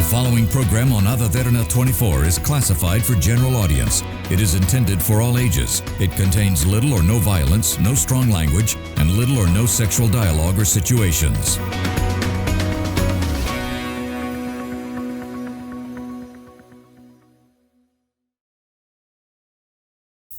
following program on Ada Derana 24 is classified for general audience. It is intended for all ages. It contains little or no violence, no strong language, and little or no sexual dialogue or situations.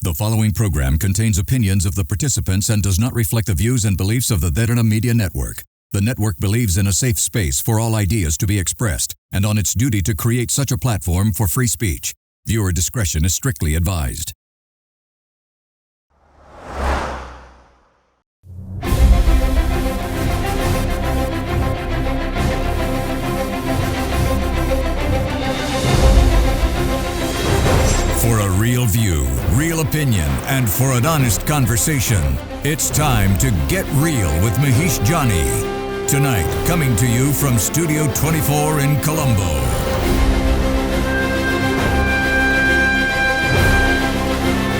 The following program contains opinions of the participants and does not reflect the views and beliefs of the Derana Media Network. The network believes in a safe space for all ideas to be expressed and on its duty to create such a platform for free speech. Viewer discretion is strictly advised. For a real view, real opinion, and for an honest conversation, it's time to Get Real with Mahieash Johnney. Tonight, coming to you from Studio 24 in Colombo.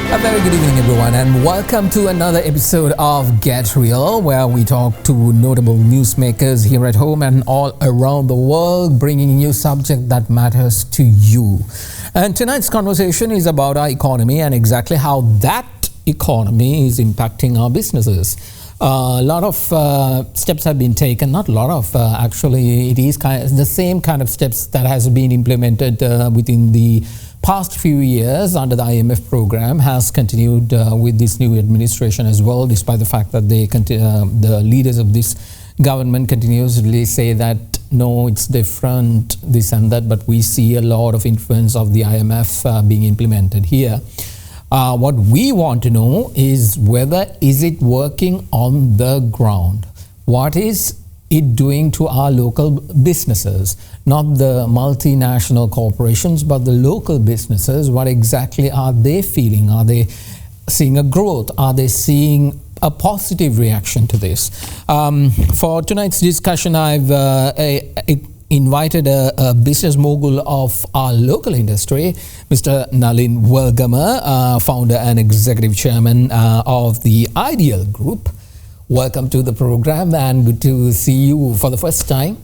A very good evening, everyone, and welcome to another episode of Get Real, where we talk to notable newsmakers here at home and all around the world, bringing you subject that matters to you. And tonight's conversation is about our economy and exactly how that economy is impacting our businesses. A lot of steps have been taken, not a lot of, actually it is the same kind of steps that has been implemented within the past few years under the IMF program has continued with this new administration as well, despite the fact that the leaders of this government continuously say that no, it's different, this and that, but we see a lot of influence of the IMF being implemented here. What we want to know is whether is it working on the ground? What is it doing to our local businesses? Not the multinational corporations, but the local businesses. What exactly are they feeling? Are they seeing a growth? Are they seeing a positive reaction to this? For tonight's discussion, I've invited a business mogul of our local industry, Mr. Nalin Welgama, founder and executive chairman of the Ideal Group. Welcome to the program and good to see you for the first time.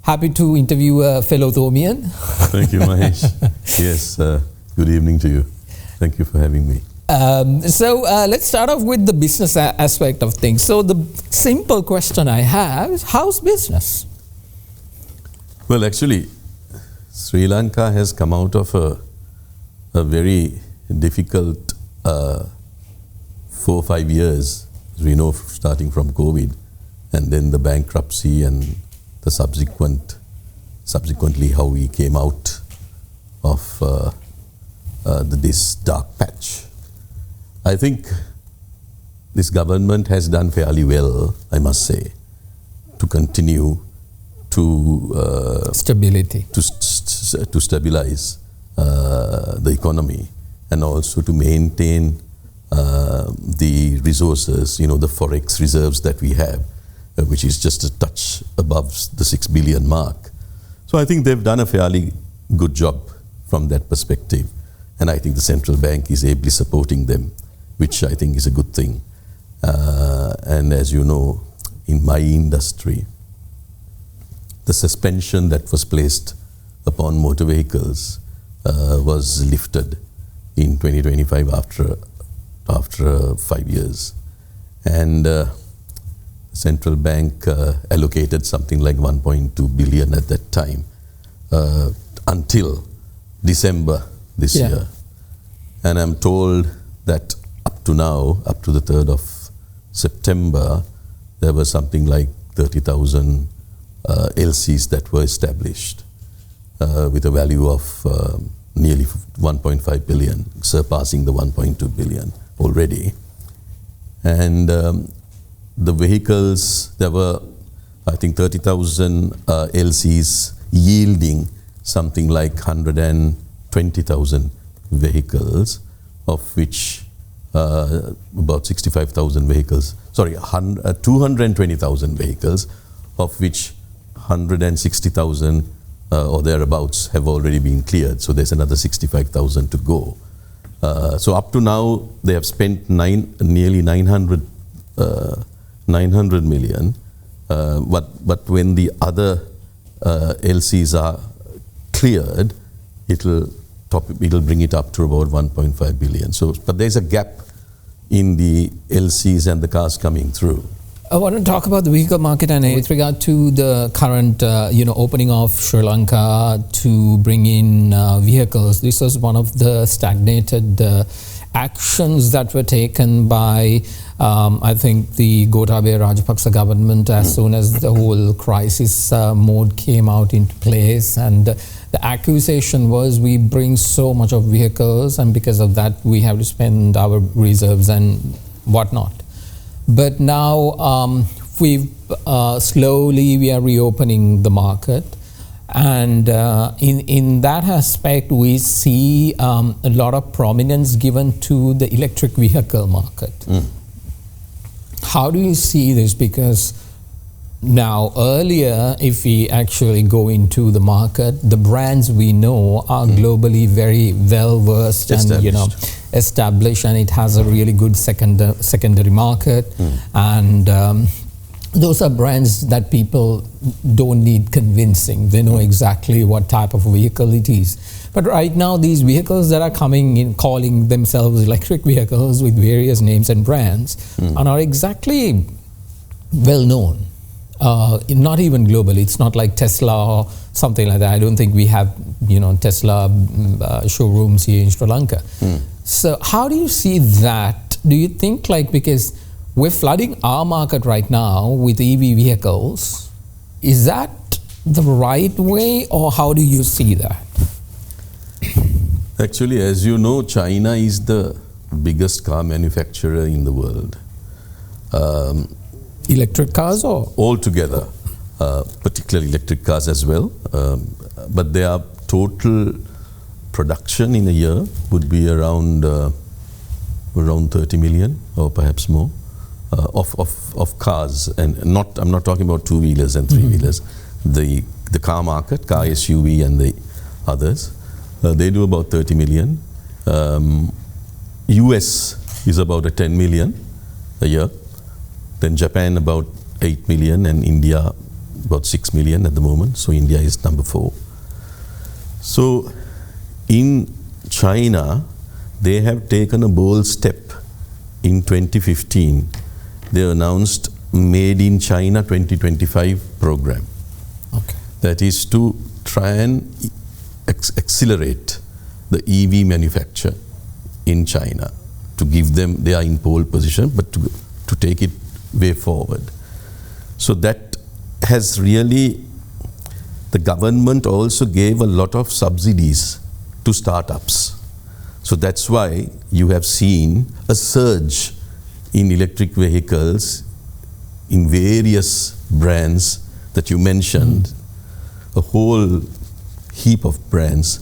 Happy to interview a fellow Thomian. Thank you, Mahieash. Yes, good evening to you. Thank you for having me. So let's start off with the business aspect of things. So the simple question I have is, how's business? Well, actually, Sri Lanka has come out of a very difficult 4 or 5 years, as we know, starting from COVID, and then the bankruptcy and the subsequently how we came out of this dark patch. I think this government has done fairly well, I must say, to continue to stability, to stabilize the economy and also to maintain the resources, the forex reserves that we have, which is just a touch above the 6 billion mark. So I think they've done a fairly good job from that perspective, and I think the central bank is ably supporting them, which I think is a good thing. And as you know, in my industry, the suspension that was placed upon motor vehicles was lifted in 2025 after 5 years. And the central bank allocated something like 1.2 billion at that time until December this year. And I'm told that up to now, up to the 3rd of September, there was something like 30,000 LCs that were established with a value of nearly 1.5 billion, surpassing the 1.2 billion already. And the vehicles, there were, I think, 30,000 LCs yielding something like 120,000 vehicles, of which about 65,000 vehicles, 220,000 vehicles, of which 160,000 or thereabouts have already been cleared. So there's another 65,000 to go. So up to now, they have spent nearly 900 million. But when the other LCs are cleared, it'll bring it up to about 1.5 billion. So, but there's a gap in the LCs and the cars coming through. I want to talk about the vehicle market and with regard to the current, opening of Sri Lanka to bring in vehicles. This was one of the stagnated actions that were taken by, I think, the Gotabaya Rajapaksa government as soon as the whole crisis mode came out into place. And the accusation was we bring so much of vehicles and because of that we have to spend our reserves and whatnot. But now slowly we are reopening the market, and in that aspect we see a lot of prominence given to the electric vehicle market. How do you see this? Because now earlier, if we actually go into the market, the brands we know are globally very well versed and established, and it has a really good secondary market, and those are brands that people don't need convincing. They know exactly what type of vehicle it is. But right now these vehicles that are coming in calling themselves electric vehicles with various names and brands are not exactly well known, not even globally. It's not like Tesla or something like that. I don't think we have Tesla showrooms here in Sri Lanka. So how do you see that? Do you think because we're flooding our market right now with EV vehicles, is that the right way, or how do you see that? Actually, as you know, China is the biggest car manufacturer in the world. Electric cars or? Altogether, particularly electric cars as well. But their total production in a year would be around 30 million or perhaps more of cars, and I'm not talking about two-wheelers and three-wheelers. The car market, car SUV and the others, they do about 30 million. US is about 10 million a year. Then Japan about 8 million and India about 6 million at the moment. So India is number 4. So in China, they have taken a bold step. In 2015, they announced Made in China 2025 program. Okay. That is to try and accelerate the EV manufacture in China, to give them, they are in pole position, but to take it way forward. So that has really, the government also gave a lot of subsidies to startups. So that's why you have seen a surge in electric vehicles in various brands that you mentioned, a whole heap of brands,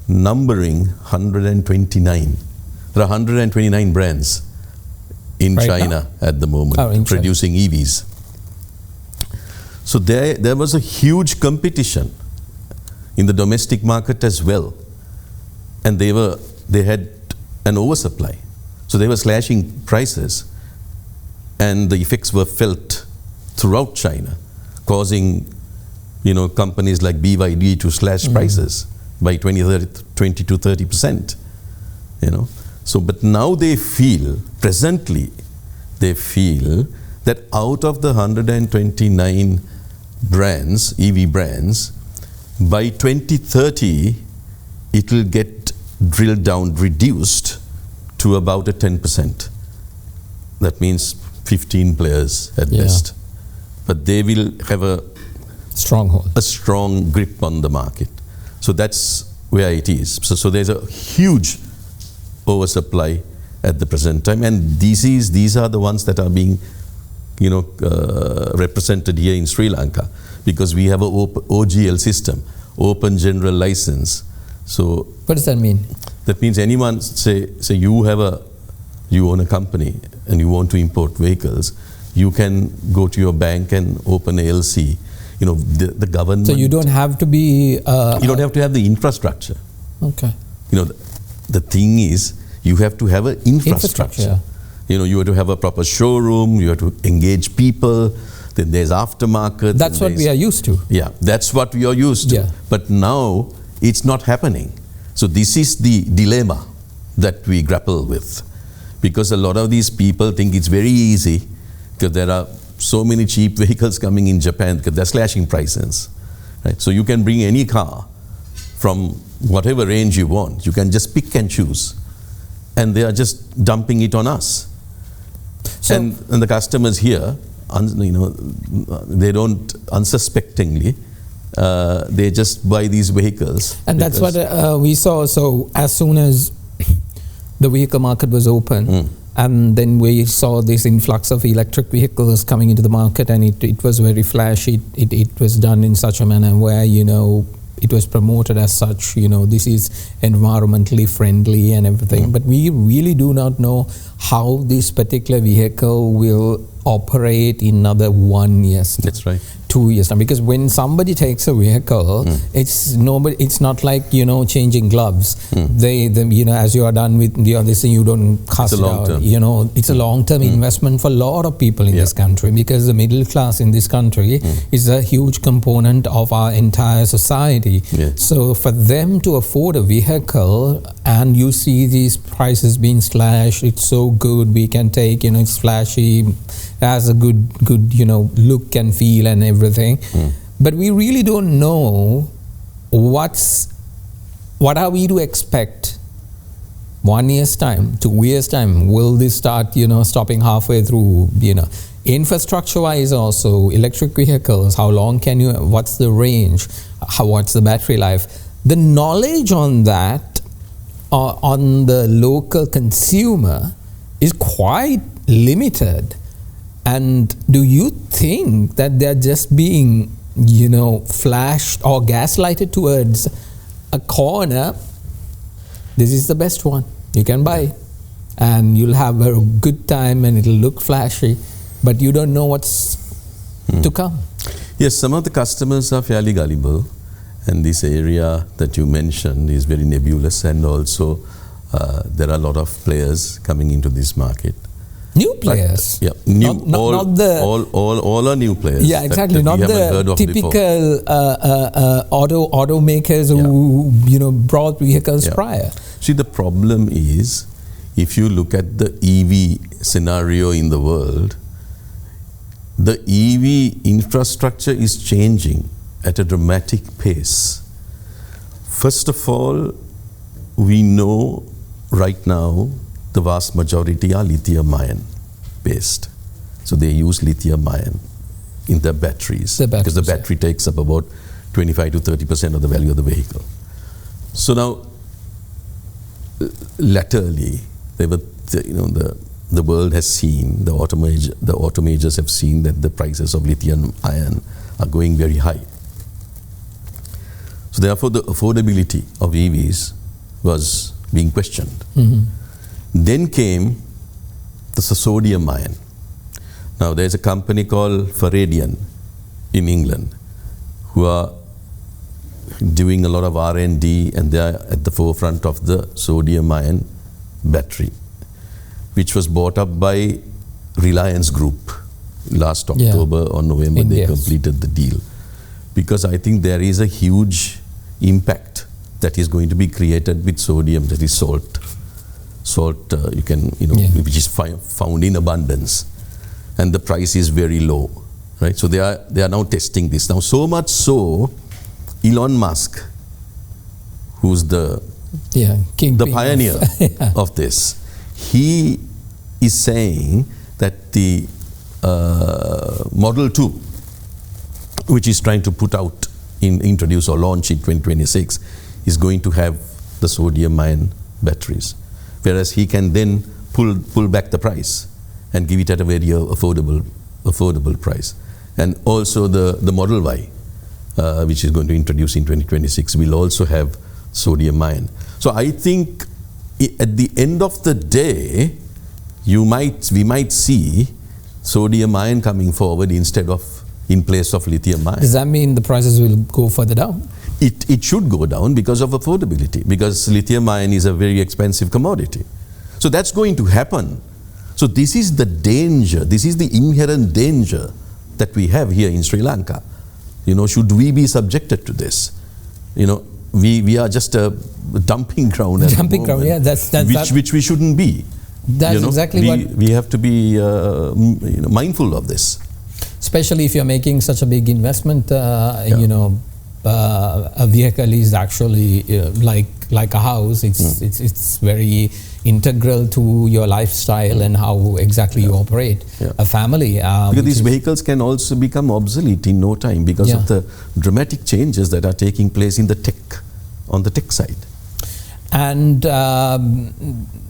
numbering 129. There are 129 brands in right China now? At the moment, producing EVs. So there was a huge competition in the domestic market as well, and they had an oversupply. So they were slashing prices, and the effects were felt throughout China, causing companies like BYD to slash prices by 20 to 30%. So, but now presently they feel that out of the 129 brands, EV brands, by 2030 it will get drilled down, reduced to about 10%. That means 15 players at best. But they will have a strong grip on the market. So that's where it is. So there's a huge oversupply at the present time, and these are the ones that are being represented here in Sri Lanka, because we have a OGL system, open general license. So what does that mean? That means anyone, say you own a company and you want to import vehicles, you can go to your bank and open a LC. The government. So you don't have to be. You don't have to have the infrastructure. Okay. The thing is, you have to have an infrastructure. You have to have a proper showroom. You have to engage people. Then there's aftermarket. That's what we are used to. Yeah, that's what we are used to. Yeah. But now it's not happening. So this is the dilemma that we grapple with, because a lot of these people think it's very easy because there are so many cheap vehicles coming in Japan because they're slashing prices. Right? So you can bring any car from whatever range you want. You can just pick and choose. And they are just dumping it on us. So, and the customers here, they don't unsuspectingly, they just buy these vehicles. And that's what we saw. So as soon as the vehicle market was open, and then we saw this influx of electric vehicles coming into the market, and it was very flashy. It was done in such a manner where, it was promoted as such, this is environmentally friendly and everything. But we really do not know how this particular vehicle will operate in another 1 year. That's right. 2 years time, because when somebody takes a vehicle, it's not like changing gloves. They as you are done with this thing, you don't cast it out. It's a long-term investment for a lot of people in this country, because the middle class in this country is a huge component of our entire society. So for them to afford a vehicle, and you see these prices being slashed, it's so good, we can take, it's flashy, has a good look and feel and everything, but we really don't know what are we to expect 1 year's time, 2 years time. Will this start stopping halfway through? Infrastructure wise, also electric vehicles, how long can you, what's the range, what's the battery life? The knowledge on that on the local consumer is quite limited. And do you think that they're just being, flashed or gaslighted towards a corner? This is the best one. You can buy, and you'll have a good time, and it'll look flashy, but you don't know what's to come. Yes, some of the customers are fairly gullible, and this area that you mentioned is very nebulous, and also there are a lot of players coming into this market. New players. All are new players. Yeah, exactly. Not the typical automakers who brought vehicles prior. See, the problem is, if you look at the EV scenario in the world, the EV infrastructure is changing at a dramatic pace. First of all, we know right now the vast majority are lithium-ion based. So they use lithium-ion in their batteries, because the battery takes up about 25 to 30% of the value of the vehicle. So now, latterly, the world has seen, the auto majors have seen that the prices of lithium-ion are going very high. So therefore, the affordability of EVs was being questioned. Then came the sodium-ion. Now there's a company called Faradion in England who are doing a lot of R&D, and they are at the forefront of the sodium-ion battery, which was bought up by Reliance Group last October or November. They completed the deal, because I think there is a huge impact that is going to be created with sodium, that is salt, which is found in abundance, and the price is very low, right? So they are now testing this now. So much so, Elon Musk, who's the pioneer of this, he is saying that the Model 2, which is trying to introduce or launch in 2026, is going to have the sodium-ion batteries, whereas he can then pull back the price and give it at a very affordable price. And also the Model Y, which is going to introduce in 2026, will also have sodium-ion. So I think at the end of the day, we might see sodium-ion coming forward in place of lithium-ion. Does that mean the prices will go further down? It should go down because of affordability, because lithium-ion is a very expensive commodity. So that's going to happen. So this is the danger, this is the inherent danger that we have here in Sri Lanka. Should we be subjected to this? we are just a dumping ground. Dumping ground, yeah. Which we shouldn't be. That's exactly what we have to be mindful of this. Especially if you're making such a big investment, a vehicle is actually like a house. It's very integral to your lifestyle and how exactly you operate a family. Because these vehicles can also become obsolete in no time because of the dramatic changes that are taking place in the on the tech side. And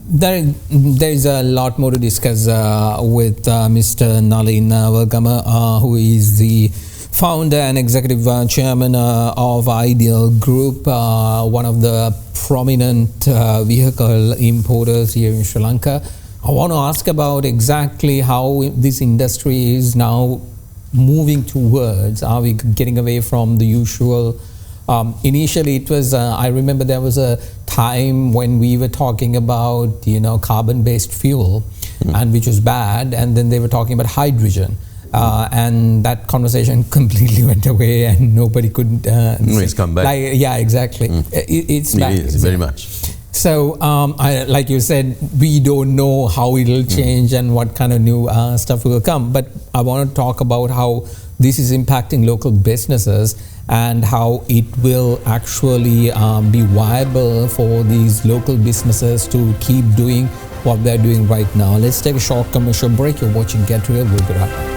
there is a lot more to discuss with Mr. Nalin Welgama, who is the founder and executive chairman of Ideal Group, one of the prominent vehicle importers here in Sri Lanka. I want to ask about exactly how this industry is now moving towards. Are we getting away from the usual? Initially, it was. I remember there was a time when we were talking about carbon-based fuel, and which was bad, and then they were talking about hydrogen. And that conversation completely went away, and nobody could. It's come back. Exactly. It's back. It is, very much. So, like you said, we don't know how it'll change and what kind of new stuff will come. But I want to talk about how this is impacting local businesses and how it will actually be viable for these local businesses to keep doing what they're doing right now. Let's take a short commercial break. You're watching Get Real. We'll be right back.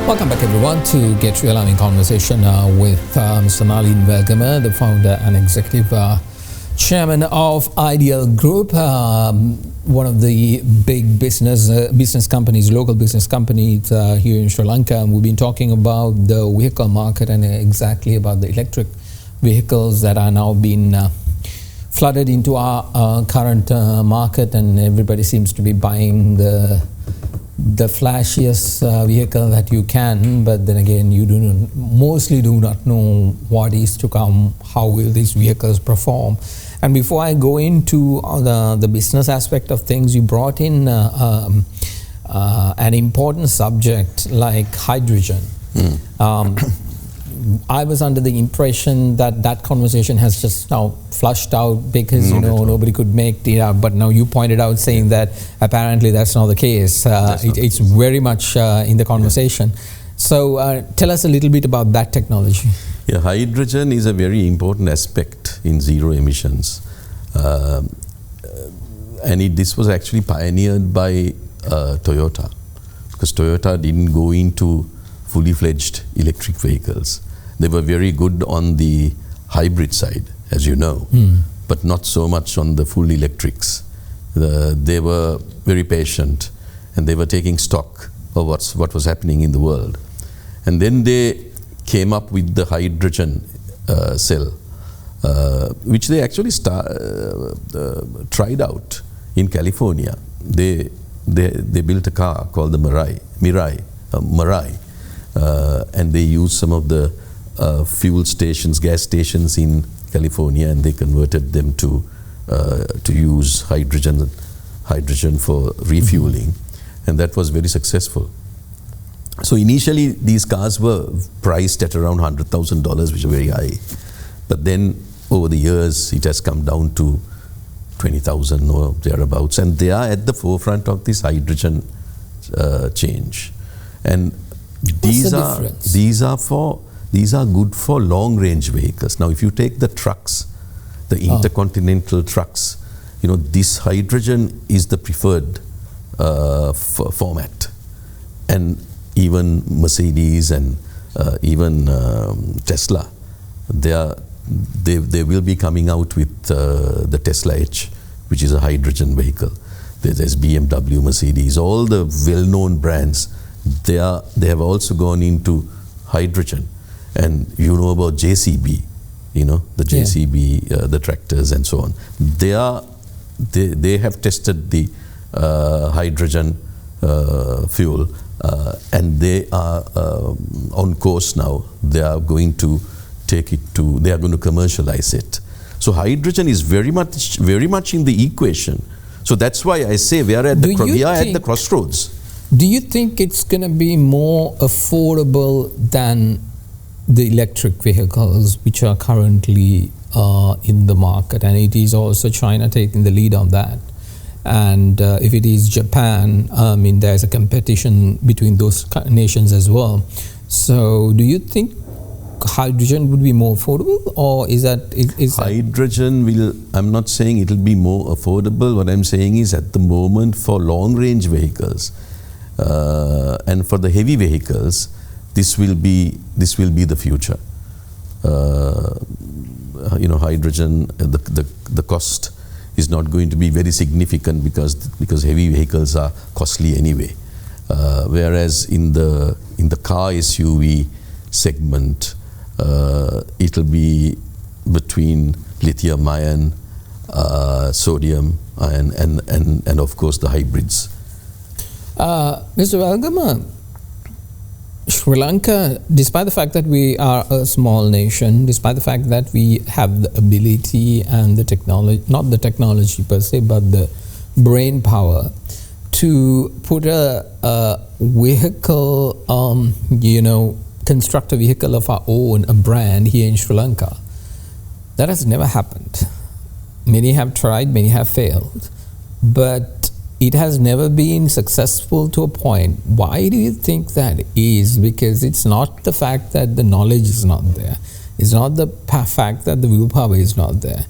Welcome back, everyone, to Get Real. I'm in conversation with Mr. Nalin Welgama, the founder and executive chairman of Ideal Group, one of the big business companies, local business companies here in Sri Lanka. And we've been talking about the vehicle market and exactly about the electric vehicles that are now being flooded into our current market, and everybody seems to be buying the flashiest vehicle that you can, but then again, you mostly do not know what is to come, how will these vehicles perform. And before I go into the business aspect of things, you brought in an important subject like hydrogen. I was under the impression that conversation has just now flushed out because nobody could make it out. But now you pointed out saying that apparently that's not the case. It's very much in the conversation. So tell us a little bit about that technology. Yeah, hydrogen is a very important aspect in zero emissions, and this was actually pioneered by Toyota, because Toyota didn't go into fully fledged electric vehicles. They were very good on the hybrid side, as you know, but not so much on the full electrics. They were very patient, and they were taking stock of what was happening in the world. And then they came up with the hydrogen cell, which they actually tried out in California. They built a car called the Mirai, and they used some of the fuel stations, gas stations in California, and they converted them to use hydrogen for refueling, and that was very successful. So initially these cars were priced at around $100,000, which is very high, but then over the years it has come down to 20,000 or thereabouts, and they are at the forefront of this hydrogen change. And these are good for long range vehicles. Now if you take the trucks, the intercontinental trucks, this hydrogen is the preferred format. And even Mercedes and even Tesla, they will be coming out with the Tesla H, which is a hydrogen vehicle. There's BMW, Mercedes, all the well-known brands. They have also gone into hydrogen. And you know about JCB, the JCB, the tractors and so on. They have tested the hydrogen fuel, and they are on course now. They are going to they are going to commercialize it. So hydrogen is very much in the equation. So that's why I say we are at the crossroads. Do you think it's going to be more affordable than the electric vehicles which are currently in the market? And it is also China taking the lead on that. And if it is Japan, there's a competition between those nations as well. So do you think hydrogen would be more affordable, or is hydrogen will, I'm not saying it will be more affordable. What I'm saying is at the moment for long range vehicles and for the heavy vehicles, this will be the future. Hydrogen, the cost is not going to be very significant because heavy vehicles are costly anyway. Whereas in the car SUV segment, it'll be between lithium ion, sodium ion, and of course the hybrids. Mr. Welgama, Sri Lanka, despite the fact that we are a small nation, despite the fact that we have the ability and the technology, not the technology per se, but the brain power to put a vehicle, construct a vehicle of our own, a brand here in Sri Lanka. That has never happened. Many have tried, many have failed, but it has never been successful to a point. Why do you think that is? Because it's not the fact that the knowledge is not there. It's not the fact that the willpower is not there.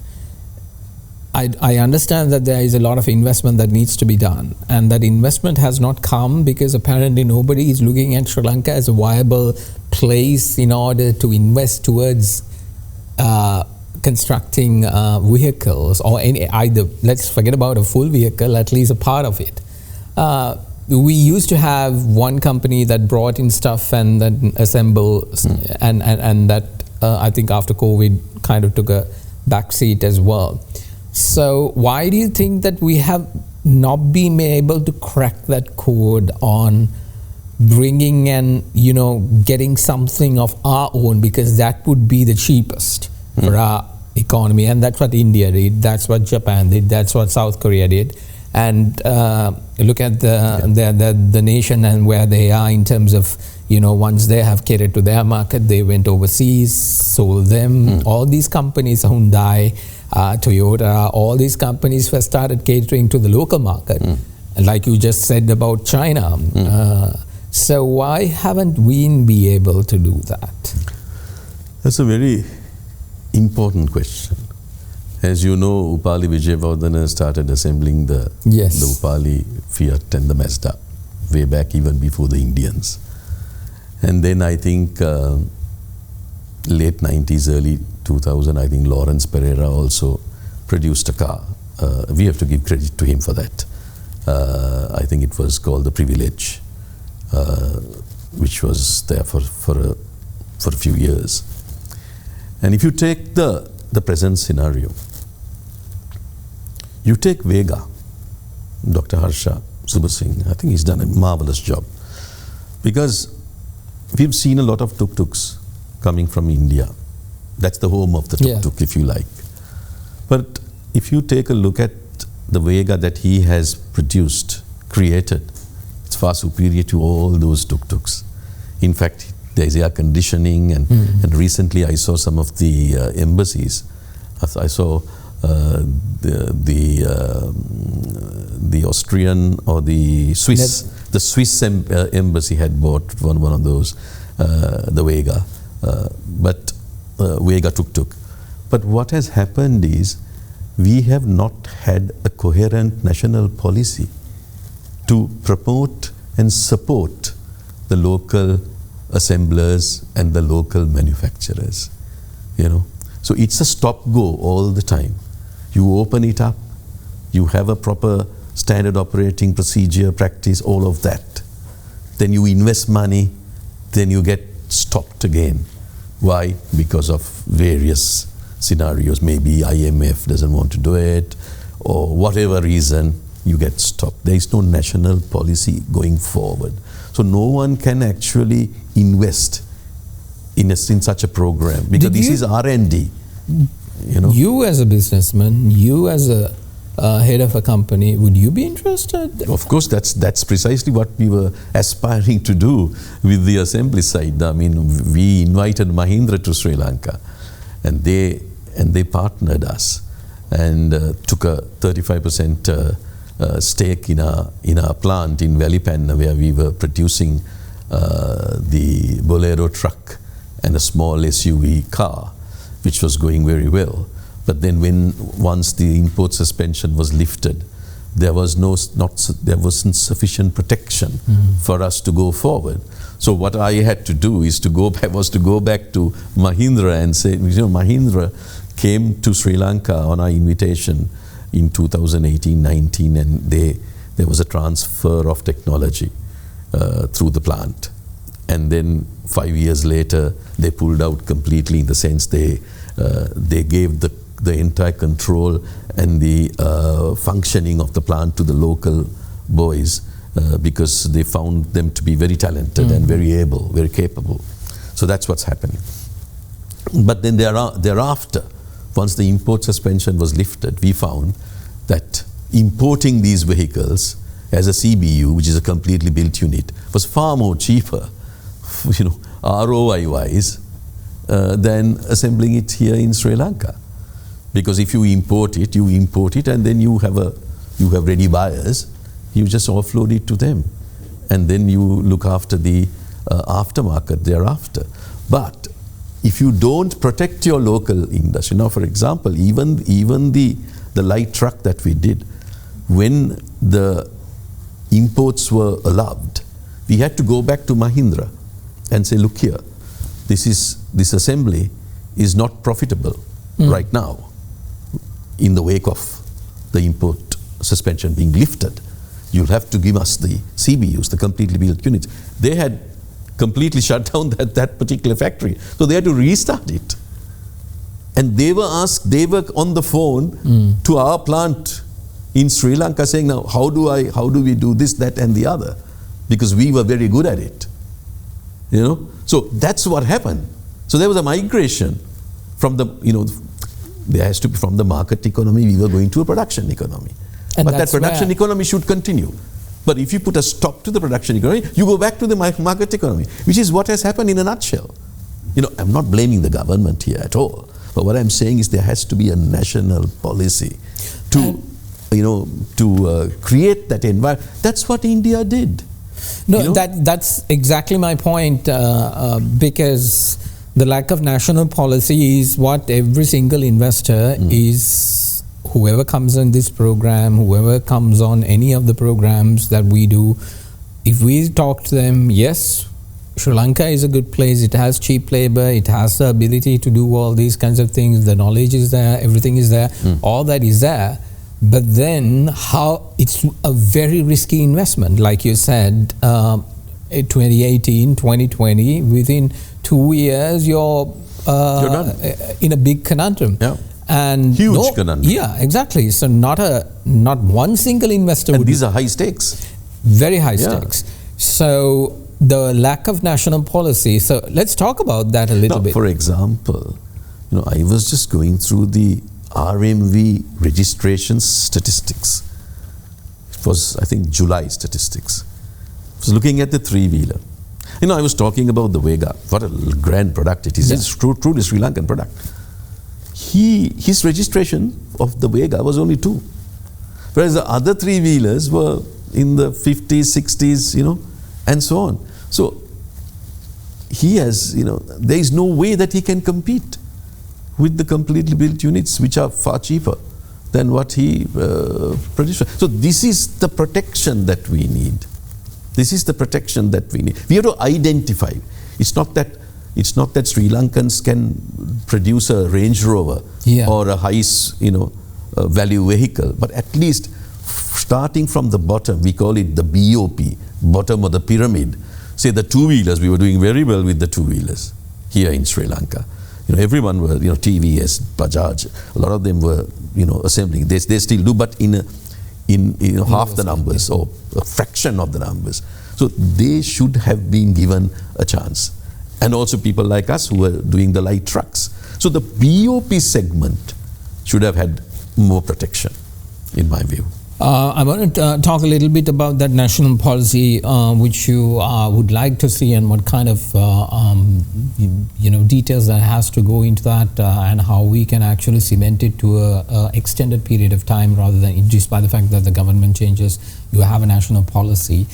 I understand that there is a lot of investment that needs to be done, and that investment has not come because apparently nobody is looking at Sri Lanka as a viable place in order to invest towards constructing vehicles, or either, let's forget about a full vehicle, at least a part of it. We used to have one company that brought in stuff and then assemble, and that I think after COVID kind of took a backseat as well. So why do you think that we have not been able to crack that code on bringing and getting something of our own, because that would be the cheapest for our economy? And that's what India did, that's what Japan did, that's what South Korea did. And look at the nation and where they are in terms of, once they have catered to their market, they went overseas, sold them. All these companies, Hyundai, Toyota, all these companies first started catering to the local market. And like you just said about China. So why haven't we been able to do that? That's a very important question. As you know, Upali Vijayavardhana started assembling the Upali Fiat and the Mazda way back even before the Indians. And then I think late 90s, early 2000, I think Lawrence Pereira also produced a car. We have to give credit to him for that. I think it was called the Privilege, which was there for a few years. And if you take the present scenario, you take Vega, Dr. Harsha Subasinghe, I think he's done a marvelous job, because we've seen a lot of tuk-tuks coming from India. That's the home of the tuk-tuk, if you like. But if you take a look at the Vega that he has created, it's far superior to all those tuk-tuks. In fact, there's air conditioning, and recently I saw some of the embassies. I saw the Austrian or the Swiss embassy had bought one of those, the Vega, but Vega tuk-tuk. But what has happened is we have not had a coherent national policy to promote and support the local assemblers and the local manufacturers. So it's a stop-go all the time. You open it up, you have a proper standard operating procedure, practice, all of that. Then you invest money, then you get stopped again. Why? Because of various scenarios. Maybe IMF doesn't want to do it, or whatever reason, you get stopped. There is no national policy going forward. So no one can actually invest in such a program, because this is R&D. You as a businessman, you as a head of a company, would you be interested? Of course, that's precisely what we were aspiring to do with the assembly side. I mean, we invited Mahindra to Sri Lanka, and they partnered us and took a 35% stake in our plant in Velipanna, where we were producing the Bolero truck and a small SUV car, which was going very well. But then once the import suspension was lifted, there wasn't sufficient protection for us to go forward. So what I had to do is to go back to Mahindra and say, Mahindra came to Sri Lanka on our invitation in 2018-19, and there was a transfer of technology through the plant. And then 5 years later, they pulled out completely, in the sense they gave the entire control and the functioning of the plant to the local boys, because they found them to be very talented and very able, very capable. So that's what's happening. But then thereafter, once the import suspension was lifted, we found that importing these vehicles as a CBU, which is a completely built unit, was far more cheaper, ROI-wise, than assembling it here in Sri Lanka. Because if you import it, and then you have ready buyers, you just offload it to them, and then you look after the aftermarket thereafter. But if you don't protect your local industry, now for example, even the light truck that we did, when the imports were allowed, we had to go back to Mahindra and say, look here, this assembly is not profitable right now, in the wake of the import suspension being lifted. You'll have to give us the CBUs, the completely built units. They had completely shut down that particular factory, so they had to restart it. And they were on the phone to our plant in Sri Lanka saying, now how do we do this, that and the other, because we were very good at it. So that's what happened. So there was a migration from there has to be, from the market economy, we were going to a production economy. But that production economy should continue. But if you put a stop to the production economy, you go back to the market economy, which is what has happened in a nutshell. I'm not blaming the government here at all. But what I'm saying is there has to be a national policy to create that environment. That's what India did. No, that's exactly my point, because the lack of national policy is what every single investor is, whoever comes on this program, whoever comes on any of the programs that we do, if we talk to them, yes, Sri Lanka is a good place, it has cheap labor, it has the ability to do all these kinds of things, the knowledge is there, everything is there, all that is there. But then it's a very risky investment. Like you said, 2018, 2020, within 2 years, you're done. In a big conundrum. Yeah. And huge conundrum. Yeah, exactly. So not one single investor and these are high stakes. Very high stakes. So the lack of national policy. So let's talk about that a little bit. For example, I was just going through the RMV registration statistics. It was, I think, July statistics. I was looking at the three-wheeler. I was talking about the Vega. What a grand product it is. Yeah. It's truly Sri Lankan product. His registration of the Vega was only 2. Whereas the other three-wheelers were in the 50s, 60s, and so on. So he has, there is no way that he can compete with the completely built units, which are far cheaper than what he produced. So this is the protection that we need. This is the protection that we need. We have to identify. It's not that Sri Lankans can produce a Range Rover or a high, value vehicle, but at least starting from the bottom, we call it the BOP, bottom of the pyramid, say the two-wheelers, we were doing very well with the two-wheelers here in Sri Lanka. Everyone were, TVS, Bajaj, a lot of them were, assembling. They still do, but in half the numbers or a fraction of the numbers. So they should have been given a chance. And also people like us who were doing the light trucks. So the BOP segment should have had more protection, in my view. I want to talk a little bit about that national policy, which you would like to see, and what kind of details that has to go into that, and how we can actually cement it to a extended period of time, rather than just by the fact that the government changes, you have a national policy,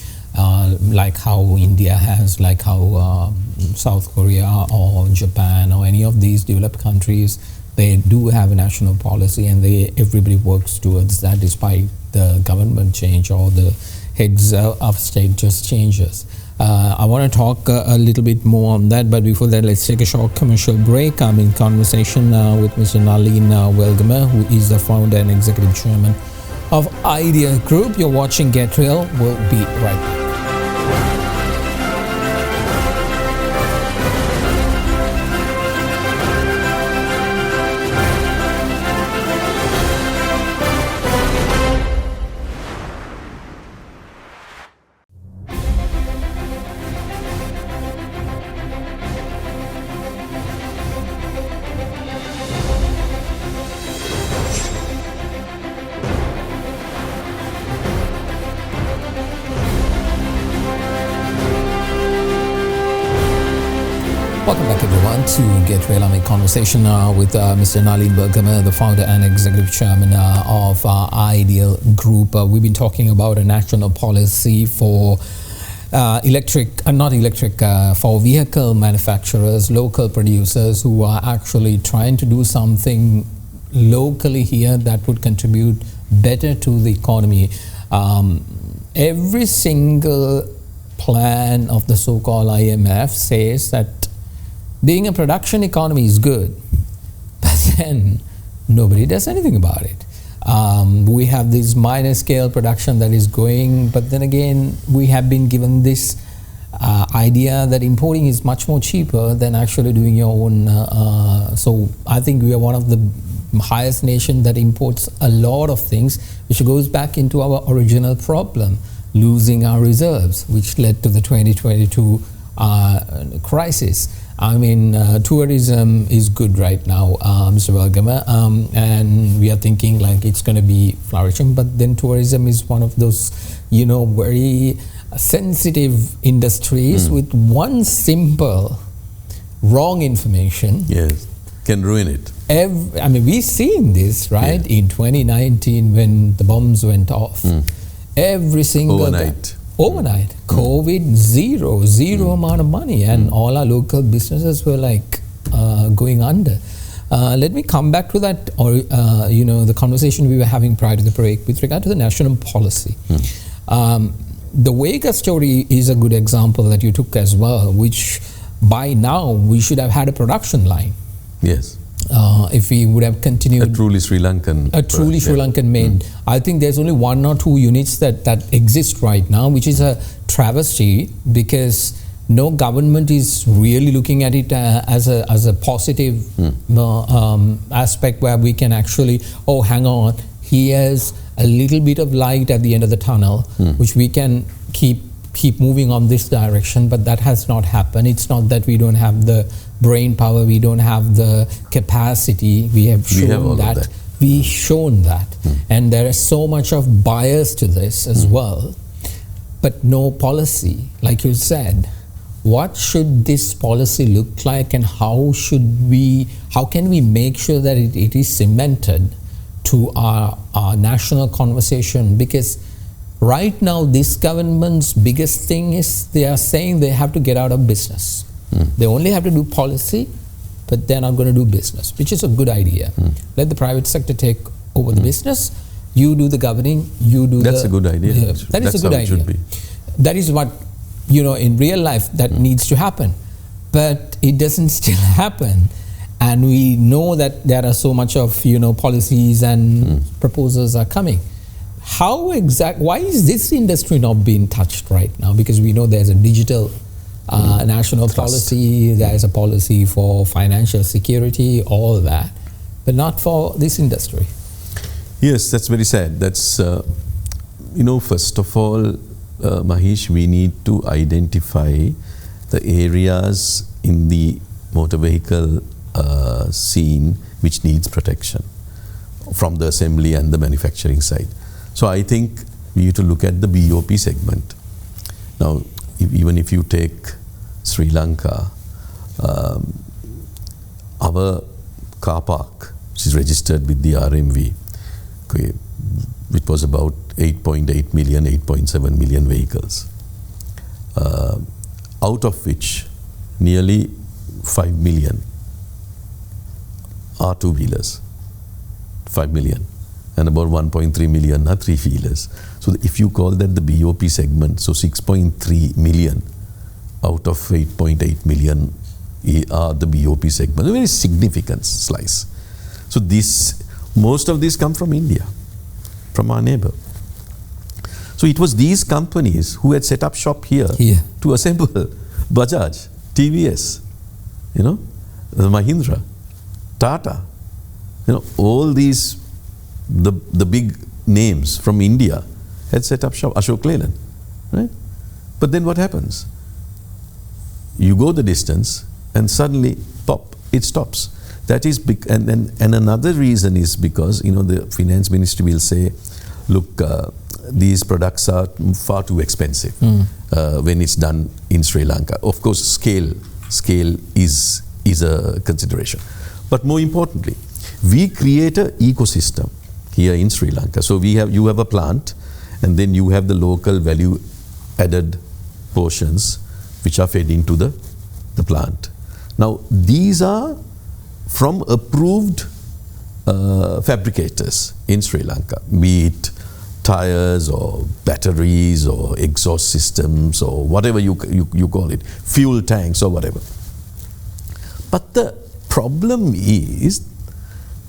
like how India has, like how South Korea or Japan or any of these developed countries, they do have a national policy, and everybody works towards that despite the government change or the heads of state just changes. I want to talk a little bit more on that, but before that, let's take a short commercial break. I'm in conversation with Mr. Nalin Welgama, who is the founder and executive chairman of Ideal Group. You're watching Get Real. We'll be right back. Welcome back, everyone, to Get Real. I'm in conversation with Mr. Nalin Welgama, the founder and executive chairman of Ideal Group. We've been talking about a national policy for for vehicle manufacturers, local producers who are actually trying to do something locally here that would contribute better to the economy. Every single plan of the so-called IMF says that being a production economy is good, but then nobody does anything about it. We have this minor scale production that is going, but then again, we have been given this idea that importing is much more cheaper than actually doing your own. So I think we are one of the highest nation that imports a lot of things, which goes back into our original problem, losing our reserves, which led to the 2022 crisis. I mean, tourism is good right now, Mr. Welgama, and we are thinking like it's going to be flourishing, but then tourism is one of those, very sensitive industries with one simple wrong information. Yes, can ruin it. We've seen this, right, in 2019 when the bombs went off. Every single overnight, COVID, zero amount of money, and all our local businesses were like going under. Let me come back to that, the conversation we were having prior to the break with regard to the national policy. The Vega story is a good example that you took as well, which by now we should have had a production line. Yes. If we would have continued a truly Sri Lankan made. I think there's only 1 or 2 units that exist right now, which is a travesty, because no government is really looking at it as a positive aspect where we can actually, hang on, here's a little bit of light at the end of the tunnel, which we can keep moving on this direction, but that has not happened. It's not that we don't have the brain power, we don't have the capacity, we have shown that. We've shown that. And there is so much of bias to this as well, but no policy. Like you said, what should this policy look like, and how can we make sure that it is cemented to our national conversation? Because right now, this government's biggest thing is they are saying they have to get out of business. They only have to do policy, but they're not going to do business, which is a good idea. Let the private sector take over the business. You do the governing. That's a good idea. That is a good idea. Should be. That is what, in real life that needs to happen. But it doesn't still happen. And we know that there are so much of, policies and proposals are coming. Why is this industry not being touched right now? Because we know there's a digital national policy, there is a policy for financial security, all that, but not for this industry. Yes, that's very sad. That's, first of all, Mahieash, we need to identify the areas in the motor vehicle scene which needs protection from the assembly and the manufacturing side. So I think we need to look at the BOP segment. Now, even if you take Sri Lanka, our car park, which is registered with the RMV, okay, it was about 8.8 million, 8.7 million vehicles, out of which nearly 5 million are two-wheelers, 5 million, and about 1.3 million are three-wheelers. So if you call that the BOP segment, so 6.3 million out of 8.8 million are the BOP segment, a very significant slice. So most of these come from India, from our neighbor. So it was these companies who had set up shop here to assemble Bajaj, TVS, Mahindra, Tata, all these, the big names from India had set up shop, Ashok Leyland, right? But then what happens? You go the distance and suddenly, pop, it stops. That is big, and another reason is because, the finance ministry will say, look, these products are far too expensive when it's done in Sri Lanka. Of course, scale is a consideration. But more importantly, we create an ecosystem here in Sri Lanka. So you have a plant, and then you have the local value added portions which are fed into the plant. Now, these are from approved fabricators in Sri Lanka, be it tires or batteries or exhaust systems or whatever you call it, fuel tanks or whatever. But the problem is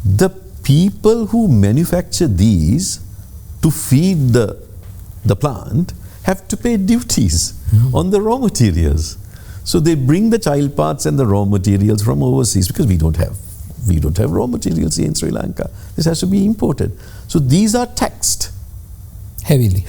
the people who manufacture these to feed the plant have to pay duties on the raw materials. So they bring the child parts and the raw materials from overseas because we don't have raw materials here in Sri Lanka. This has to be imported. So these are taxed heavily,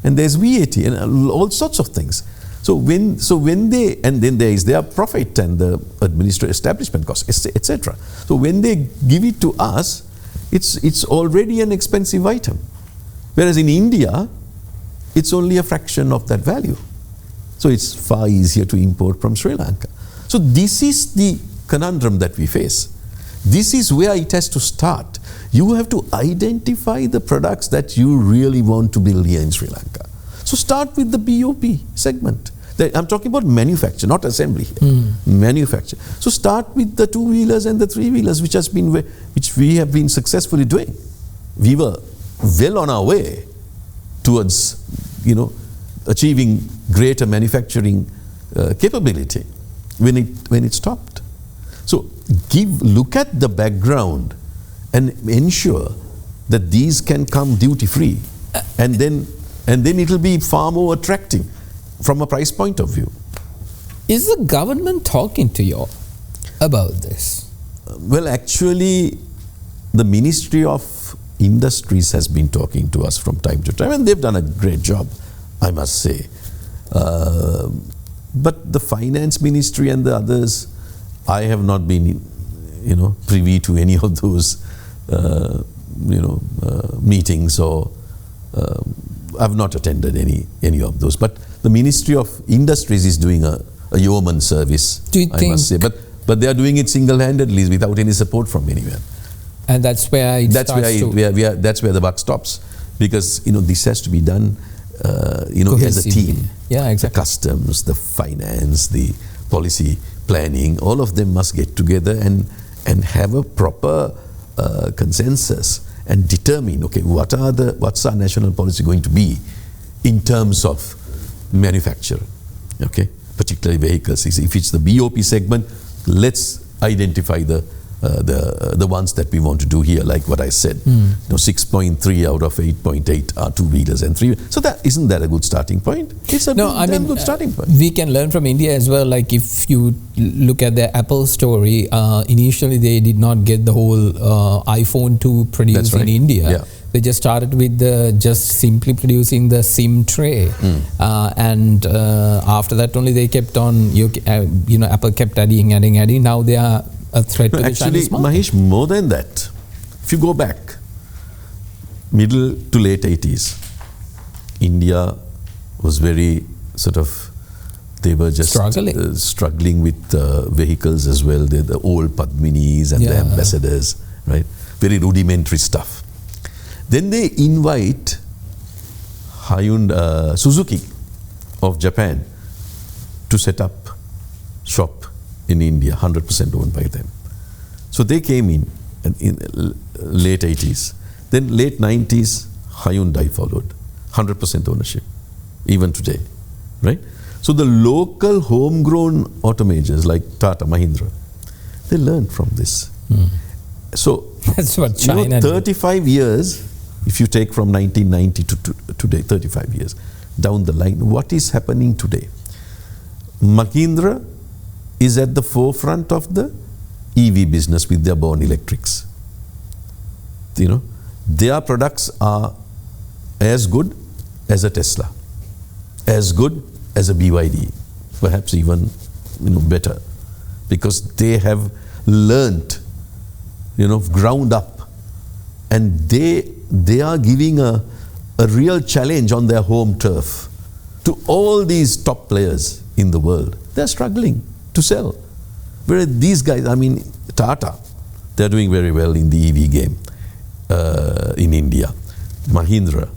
and there's VAT and all sorts of things. So when they, and then there is their profit and the administrative establishment costs, etc. So when they give it to us, it's already an expensive item, whereas in India it's only a fraction of that value. So it's far easier to import from Sri Lanka. So this is the conundrum that we face. This is where it has to start. You have to identify the products that you really want to build here in Sri Lanka. So start with the BOP segment. I'm talking about manufacture, not assembly. Manufacture. So start with the two-wheelers and the three-wheelers, which we have been successfully doing. We were well on our way towards, achieving greater manufacturing capability when it stopped. So look at the background and ensure that these can come duty-free, and then it will be far more attractive from a price point of view. Is the government talking to you about this? Well, actually, the Ministry of Industries has been talking to us from time to time, and they've done a great job, I must say. But the Finance Ministry and the others, I have not been, privy to any of those, meetings, or I've not attended any of those. But the Ministry of Industries is doing a yeoman service, I must say. But they are doing it single-handedly without any support from anywhere. And that's where that's where the buck stops, because this has to be done as a team. Yeah, exactly. The customs, the finance, the policy planning, all of them must get together and have a proper consensus and determine, okay, what's our national policy going to be in terms of manufacture, okay, particularly vehicles. If it's the BOP segment, let's identify the the ones that we want to do here, like what I said. 6.3 out of 8.8 are two-wheelers and three. So isn't that a good starting point? It's a good starting point. We can learn from India as well. Like if you look at the Apple story, initially they did not get the whole iPhone 2 produced in India. Yeah. They just started with just simply producing the SIM tray, and after that only they kept on. Apple kept adding. Now they are a threat to the Chinese market. Mahieash, more than that, if you go back, middle to late 80s, India was very they were just struggling with vehicles as well. The old Padminis and the ambassadors, right? Very rudimentary stuff. Then they invite Suzuki of Japan to set up shop in India, 100% owned by them. So they came in late 80s. Then late 90s, Hyundai followed, 100% ownership, even today, right? So the local homegrown auto majors like Tata, Mahindra, they learned from this. So that's what China 35 years, if you take from 1990 to today, 35 years down the line, what is happening today? Mahindra is at the forefront of the EV business with their Born Electrics. Their products are as good as a Tesla, as good as a BYD, perhaps even better, because they have learnt, ground up, and they are giving a real challenge on their home turf to all these top players in the world. They're struggling to sell. Whereas these guys, Tata, they're doing very well in the EV game in India. Mahindra,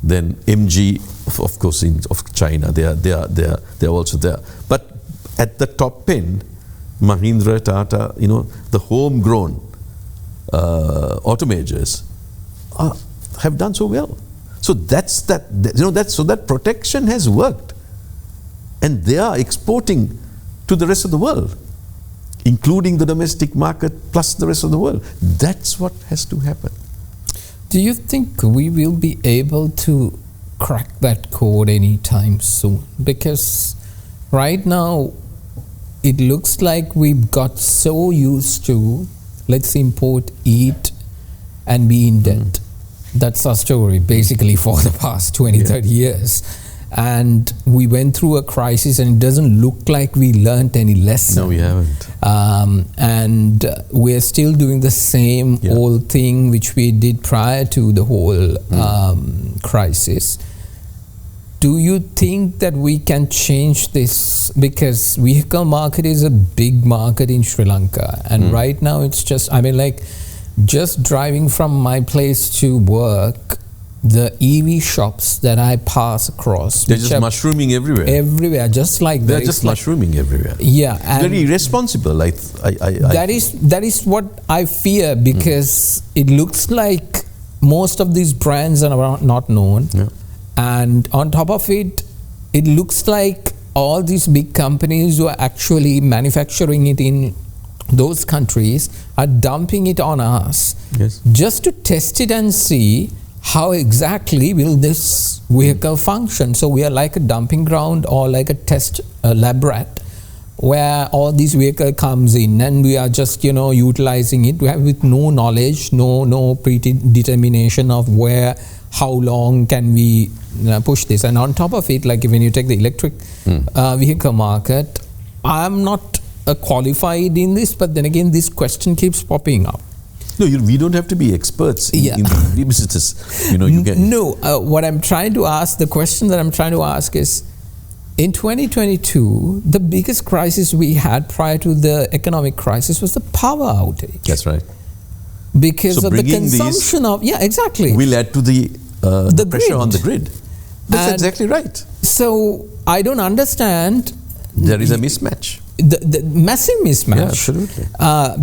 then MG, of course, of China, they're also there. But at the top end, Mahindra, Tata, the homegrown auto majors have done so well. So that protection has worked, and they are exporting to the rest of the world, including the domestic market plus the rest of the world. That's what has to happen. Do you think we will be able to crack that code anytime soon? Because right now it looks like we've got so used to let's import, eat, and be in debt. That's our story basically for the past 20-30 years. And we went through a crisis, and it doesn't look like we learned any lesson. No, we haven't. And we're still doing the same old thing which we did prior to the whole crisis. Do you think that we can change this? Because vehicle market is a big market in Sri Lanka, and right now it's just, just driving from my place to work, the EV shops that I pass across, they're just mushrooming everywhere. Everywhere, just like they're just mushrooming everywhere. Yeah, and very irresponsible. That is what I fear, because it looks like most of these brands are not known, and on top of it, it looks like all these big companies who are actually manufacturing it in those countries are dumping it on us just to test it and see how exactly will this vehicle function. So we are like a dumping ground or like a test lab rat, where all this vehicle comes in and we are just utilizing it. We have with no knowledge, no predetermination of how long can we push this. And on top of it, like when you take the electric vehicle market, I'm not qualified in this, but then again this question keeps popping up. No, we don't have to be experts in the business. You can. No, what I'm trying to ask, the question that I'm trying to ask is, in 2022, the biggest crisis we had prior to the economic crisis was the power outage. That's right. Because of the consumption of, exactly. Will add to the pressure on the grid. That's exactly right. So I don't understand. There is a mismatch. The massive mismatch. Yeah, absolutely.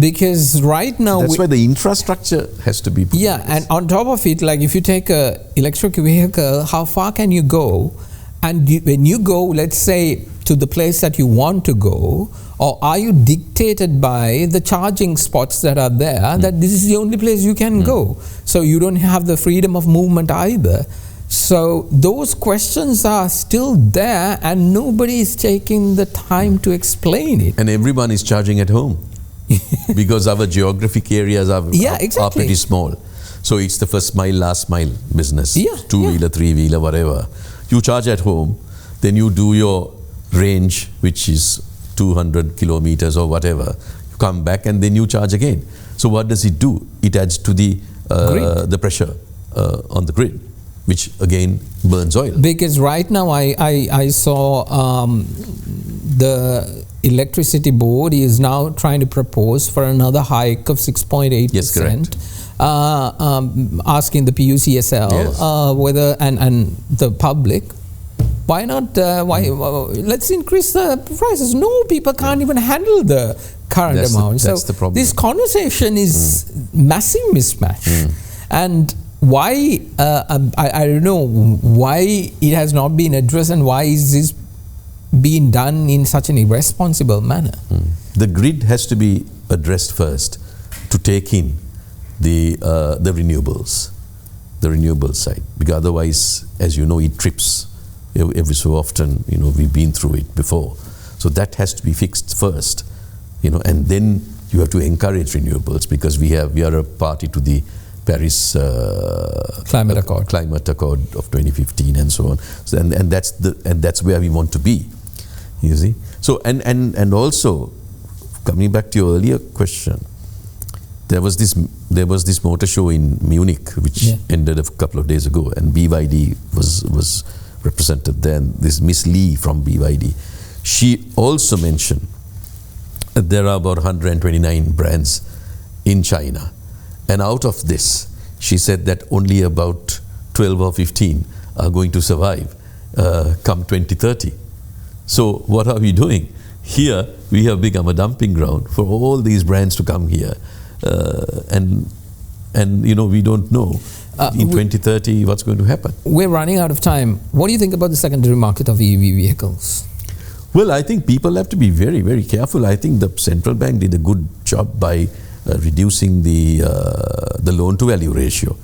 Because right now... That's why the infrastructure has to be put in place. And on top of it, like if you take a electric vehicle, how far can you go? And when you go, let's say, to the place that you want to go, or are you dictated by the charging spots that are there, that this is the only place you can go? So you don't have the freedom of movement either. So those questions are still there, and nobody is taking the time to explain it. And everyone is charging at home because our geographic areas are pretty small. So it's the first mile, last mile business. Two-wheeler, three-wheeler, whatever. You charge at home, then you do your range, which is 200 kilometers or whatever. You come back and then you charge again. So what does it do? It adds to the pressure on the grid, which again burns oil. Because right now I saw the electricity board is now trying to propose for another hike of 6.8%. Yes, correct. Asking the PUCSL whether and the public, why not? Let's increase the prices. No, people can't even handle the current amount. That's the problem. This conversation is massive mismatch, and why I don't know why it has not been addressed, and why is this being done in such an irresponsible manner? The grid has to be addressed first to take in the renewables, the renewable side, because otherwise, as you know, it trips every so often. You know, we've been through it before. So that has to be fixed first, you know, and then you have to encourage renewables, because we are a party to the Paris Climate Accord of 2015 and so on. So, and that's where we want to be, you see. So and also, coming back to your earlier question, there was this motor show in Munich which ended a couple of days ago, and BYD was represented there. And this Miss Lee from BYD, she also mentioned that there are about 129 brands in China, and out of this, she said that only about 12 or 15 are going to survive come 2030. So what are we doing? Here we have become a dumping ground for all these brands to come here. And you know, we don't know in 2030 what's going to happen. We're running out of time. What do you think about the secondary market of EV vehicles? Well, I think people have to be very, very careful. I think the central bank did a good job by reducing the loan-to-value ratio,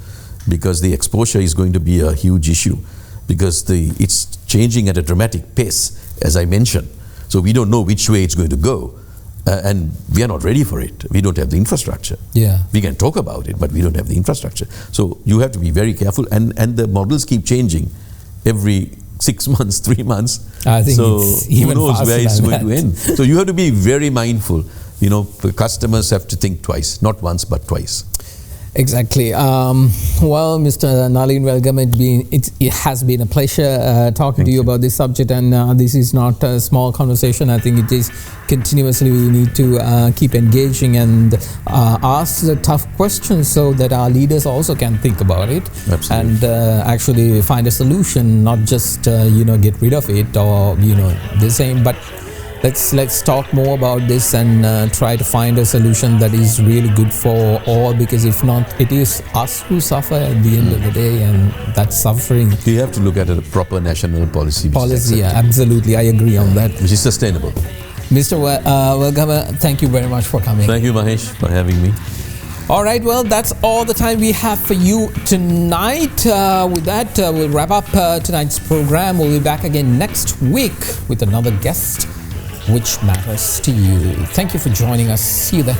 because the exposure is going to be a huge issue, because it's changing at a dramatic pace, as I mentioned. So we don't know which way it's going to go. And we are not ready for it. We don't have the infrastructure. We can talk about it, but we don't have the infrastructure. So you have to be very careful, and the models keep changing every 6 months, 3 months. I think so it's even who knows where it's going that. to end. So you have to be very mindful. You know, the customers have to think twice, not once but twice. Exactly. Well, Mr. Nalin Welgama, it has been a pleasure talking to you about this subject, and this is not a small conversation. I think it is continuously we need to keep engaging and ask the tough questions so that our leaders also can think about it. Absolutely. And actually find a solution, not just get rid of it or the same, but let's talk more about this and try to find a solution that is really good for all, because if not, it is us who suffer at the end of the day, and that's suffering. You have to look at a proper national policy. Absolutely, I agree on that. Which is sustainable. Mr. Welgama, thank you very much for coming. Thank you, Mahieash, for having me. All right, well, that's all the time we have for you tonight. With that, we'll wrap up tonight's program. We'll be back again next week with another guest which matters to you. Thank you for joining us. See you there.